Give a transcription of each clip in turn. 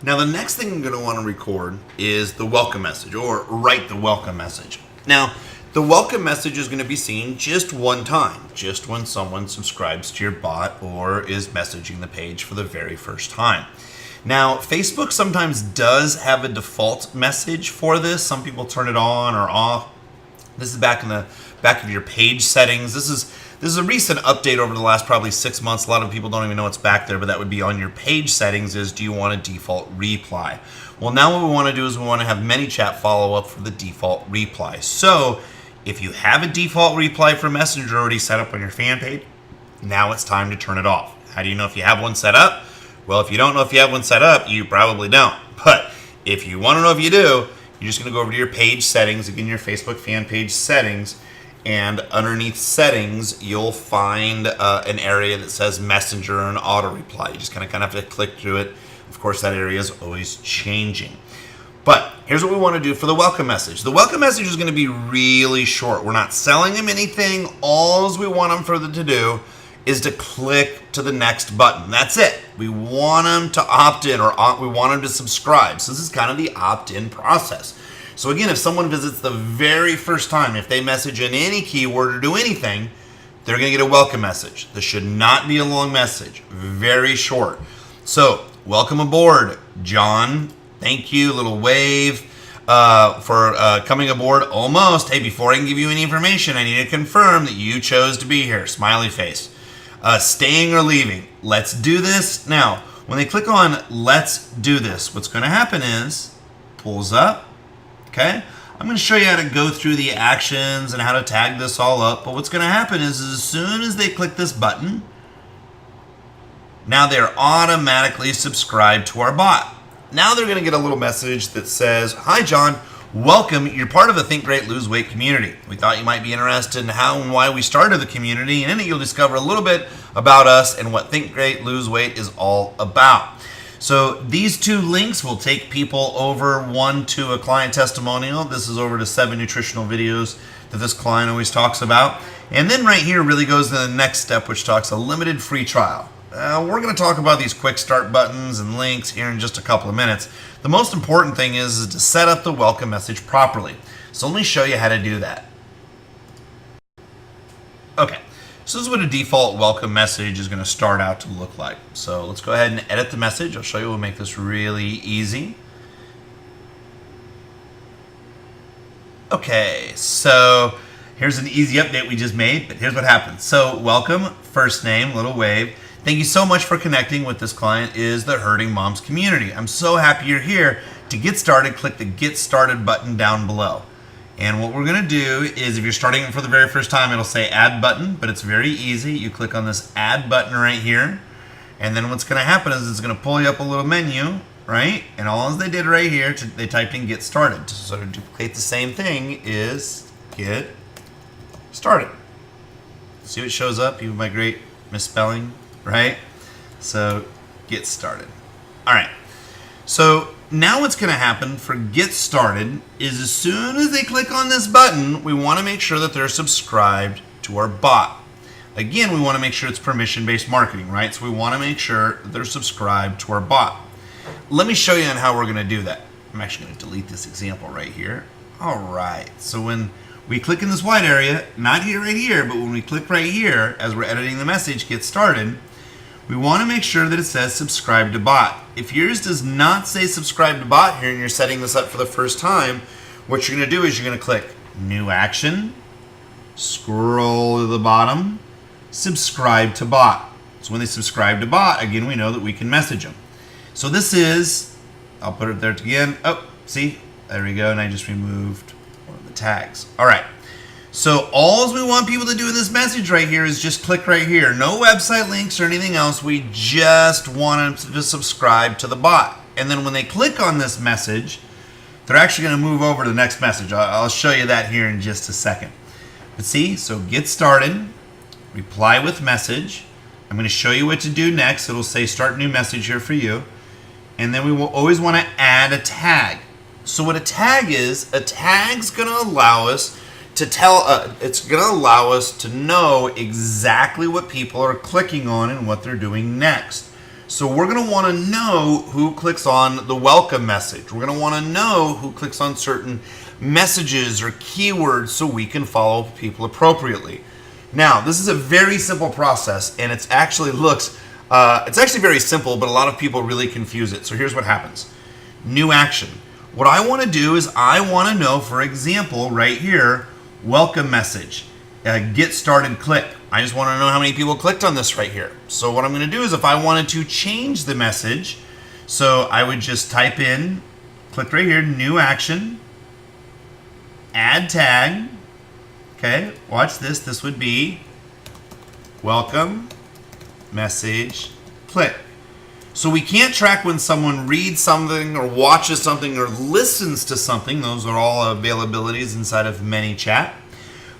Now the next thing I'm going to want to record is the welcome message, or write the welcome message. Now, the welcome message is going to be seen just one time, just when someone subscribes to your bot or is messaging the page for the very first time. Now, Facebook sometimes does have a default message for this. Some people turn it on or off. This is back in the back of your page settings. This is a recent update over the last probably 6 months. A lot of people don't even know it's back there, but that would be on your page settings is, do you want a default reply? Well, now what we want to do is we want to have ManyChat follow up for the default reply. So if you have a default reply for Messenger already set up on your fan page, now it's time to turn it off. How do you know if you have one set up? Well, if you don't know if you have one set up, you probably don't. But if you want to know if you do, you're just going to go over to your page settings, again, your Facebook fan page settings, and underneath settings, you'll find an area that says Messenger and auto reply. You just kind of have to click through it. Of course, that area is always changing. But here's what we want to do for the welcome message. The welcome message is going to be really short. We're not selling them anything. All we want them for them to do is to click to the next button. That's it. We want them to opt in, or we want them to subscribe. So this is kind of the opt-in process. So again, if someone visits the very first time, if they message in any keyword or do anything, they're going to get a welcome message. This should not be a long message. Very short. So, welcome aboard, John. Thank you, little wave for coming aboard. Almost. Hey, before I can give you any information, I need to confirm that you chose to be here. Smiley face. Staying or leaving. Let's do this. Now, when they click on let's do this, what's going to happen is, pulls up. Okay, I'm going to show you how to go through the actions and how to tag this all up. But what's going to happen is as soon as they click this button, now they're automatically subscribed to our bot. Now they're going to get a little message that says, hi, John, welcome. You're part of the Think Great Lose Weight community. We thought you might be interested in how and why we started the community. And in it, you'll discover a little bit about us and what Think Great Lose Weight is all about. So these two links will take people over, one to a client testimonial. This is over to 7 nutritional videos that this client always talks about. And then right here really goes to the next step, which talks a limited free trial. We're going to talk about these quick start buttons and links here in just a couple of minutes. The most important thing is to set up the welcome message properly. So let me show you how to do that. Okay. So this is what a default welcome message is going to start out to look like. So let's go ahead and edit the message. I'll show you. We'll make this really easy. Okay, so here's an easy update we just made, but here's what happens. So welcome, first name, little wave. Thank you so much for connecting with this client is the Hurting Moms community. I'm so happy you're here. To get started, click the Get Started button down below. And what we're going to do is, if you're starting it for the very first time, it'll say Add Button, but it's very easy. You click on this Add Button right here, and then what's going to happen is it's going to pull you up a little menu, right? And all they did right here, they typed in Get Started. To sort of duplicate the same thing is Get Started. See what shows up? Even my great misspelling, right? So, Get Started. All right. So now what's going to happen for Get Started is as soon as they click on this button, we want to make sure that they're subscribed to our bot. Again, we want to make sure it's permission-based marketing, right? So we want to make sure that they're subscribed to our bot. Let me show you on how we're going to do that. I'm actually going to delete this example right here. All right. So when we click in this white area, not here, right here, but when we click right here, as we're editing the message, Get Started, we want to make sure that it says subscribe to bot. If yours does not say subscribe to bot here and you're setting this up for the first time, what you're going to do is you're going to click New Action, scroll to the bottom, subscribe to bot. So when they subscribe to bot, again, we know that we can message them. So this is, I'll put it there again. Oh, see, there we go. And I just removed one of the tags. All right. So all we want people to do in this message right here is just click right here. No website links or anything else. We just want them to subscribe to the bot. And then when they click on this message, they're actually going to move over to the next message. I'll show you that here in just a second. But see, so Get Started, reply with message. I'm going to show you what to do next. It'll say start new message here for you. And then we will always want to add a tag. So what a tag's going to allow us to it's going to allow us to know exactly what people are clicking on and what they're doing next. So we're going to want to know who clicks on the welcome message. We're going to want to know who clicks on certain messages or keywords so we can follow people appropriately. Now, this is a very simple process, and it's actually very simple, but a lot of people really confuse it. So here's what happens. New action. What I want to do is I want to know, for example, right here, welcome message, get started click. I just want to know how many people clicked on this right here. So what I'm going to do is if I wanted to change the message, so I would just type in, click right here, new action, add tag. Okay, watch this. This would be welcome message click. So we can't track when someone reads something or watches something or listens to something. Those are all availabilities inside of ManyChat.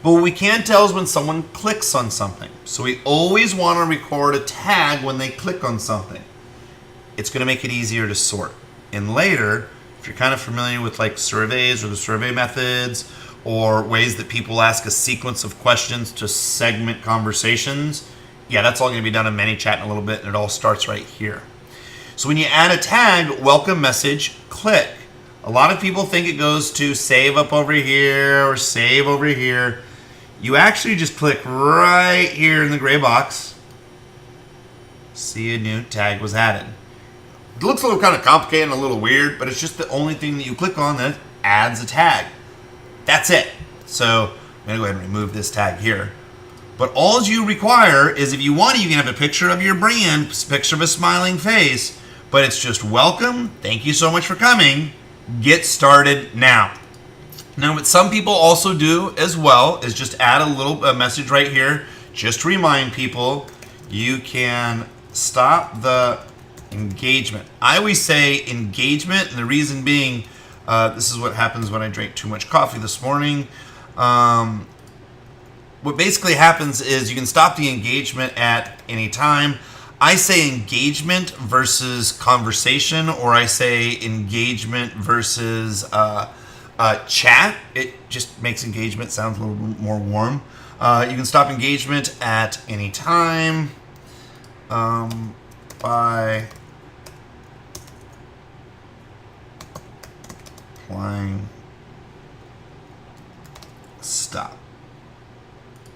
But what we can tell is when someone clicks on something. So we always want to record a tag when they click on something. It's going to make it easier to sort. And later, if you're kind of familiar with like surveys or the survey methods or ways that people ask a sequence of questions to segment conversations, yeah, that's all going to be done in ManyChat in a little bit, and it all starts right here. So when you add a tag, welcome message, click. A lot of people think it goes to save up over here or save over here. You actually just click right here in the gray box. See, a new tag was added. It looks a little kind of complicated and a little weird, but it's just the only thing that you click on that adds a tag. That's it. So I'm going to go ahead and remove this tag here. But all you require is if you want to, you can have a picture of your brand, a picture of a smiling face, but it's just welcome, thank you so much for coming, get started now. Now what some people also do as well is just add a little message right here, just to remind people you can stop the engagement. I always say engagement, and the reason being, this is what happens when I drank too much coffee this morning. What basically happens is you can stop the engagement at any time. I say engagement versus conversation, or I say engagement versus chat. It just makes engagement sound a little more warm. You can stop engagement at any time by applying stop.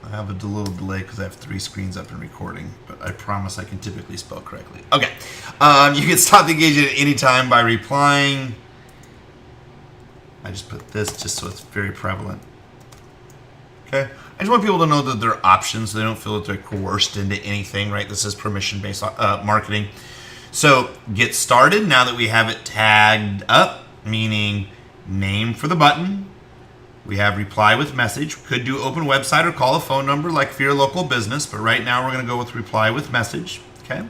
I have a little delay because I have 3 screens up and recording, but I promise I can typically spell correctly. Okay. You can stop the engagement at any time by replying. I just put this just so it's very prevalent. Okay. I just want people to know that there are options so they don't feel that they're coerced into anything, right? This is permission-based marketing. So get started now that we have it tagged up, meaning name for the button. We have reply with message. We could do open website or call a phone number like for your local business, but right now we're going to go with reply with message. Okay.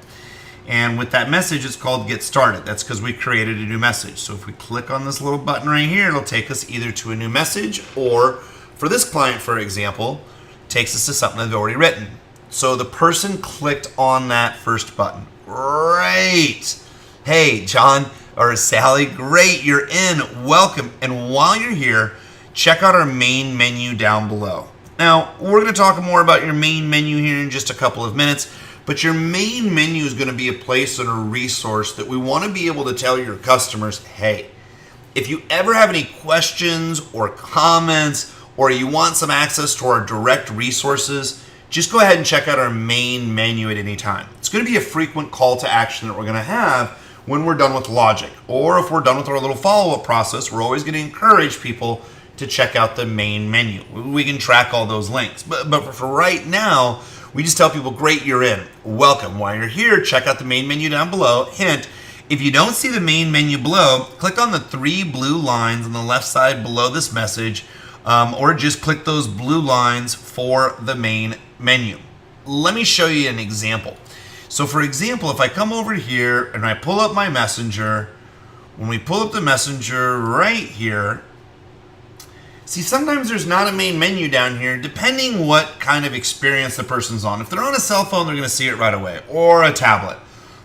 And with that message, it's called get started. That's because we created a new message. So if we click on this little button right here, it'll take us either to a new message or for this client, for example, takes us to something they've already written. So the person clicked on that first button. Great. Hey, John or Sally, great. You're in. Welcome. And while you're here, check out our main menu down below. Now, we're going to talk more about your main menu here in just a couple of minutes, but your main menu is going to be a place and a resource that we want to be able to tell your customers, hey, if you ever have any questions or comments or you want some access to our direct resources, just go ahead and check out our main menu at any time. It's going to be a frequent call to action that we're going to have when we're done with Logic, or if we're done with our little follow-up process, we're always going to encourage people to check out the main menu. We can track all those links. But for right now, we just tell people, great, you're in. Welcome. While you're here, check out the main menu down below. Hint, if you don't see the main menu below, click on the 3 blue lines on the left side below this message, or just click those blue lines for the main menu. Let me show you an example. So for example, if I come over here and I pull up my messenger, when we pull up the messenger right here, see, sometimes there's not a main menu down here, depending what kind of experience the person's on. If they're on a cell phone, they're going to see it right away, or a tablet.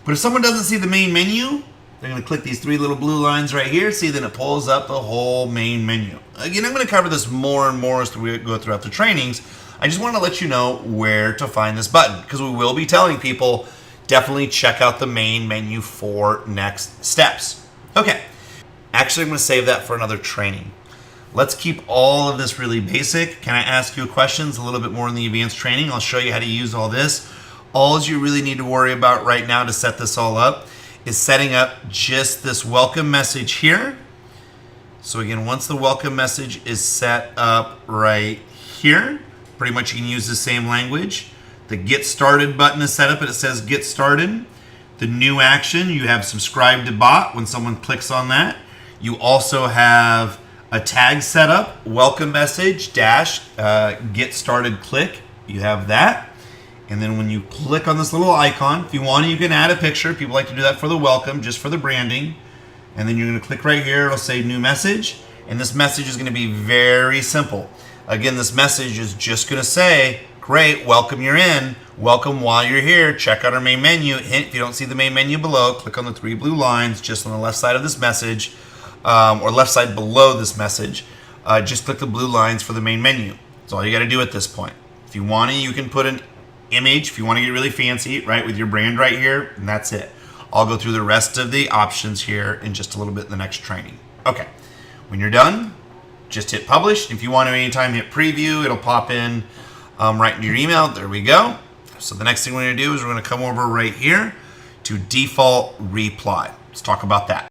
But if someone doesn't see the main menu, they're going to click these 3 little blue lines right here. See, then it pulls up the whole main menu. Again, I'm going to cover this more and more as we go throughout the trainings. I just want to let you know where to find this button, because we will be telling people definitely check out the main menu for next steps. Okay, actually I'm going to save that for another training. Let's keep all of this really basic. Can I ask you questions a little bit more in the advanced training? I'll show you how to use all this. All you really need to worry about right now to set this all up is setting up just this welcome message here. So again, once the welcome message is set up right here, pretty much you can use the same language. The get started button is set up and it says get started. The new action, you have subscribe to bot when someone clicks on that. You also have a tag set up, welcome message dash get started click. You have that. And then when you click on this little icon, if you want to, you can add a picture. People like to do that for the welcome, just for the branding. And then you're going to click right here. It'll say new message. And this message is going to be very simple. Again, this message is just going to say, great, welcome, you're in. Welcome while you're here. Check out our main menu. Hint, if you don't see the main menu below, click on the 3 blue lines just on the left side of this message, or left side below this message. Just click the blue lines for the main menu. That's all you got to do at this point. If you want to, you can put an image if you want to get really fancy, right, with your brand right here, and that's it. I'll go through the rest of the options here in just a little bit in the next training. Okay, when you're done, just hit publish. If you want to anytime hit preview, it'll pop in right into your email. There we go. So the next thing we're going to do is we're going to come over right here to default reply. Let's talk about that.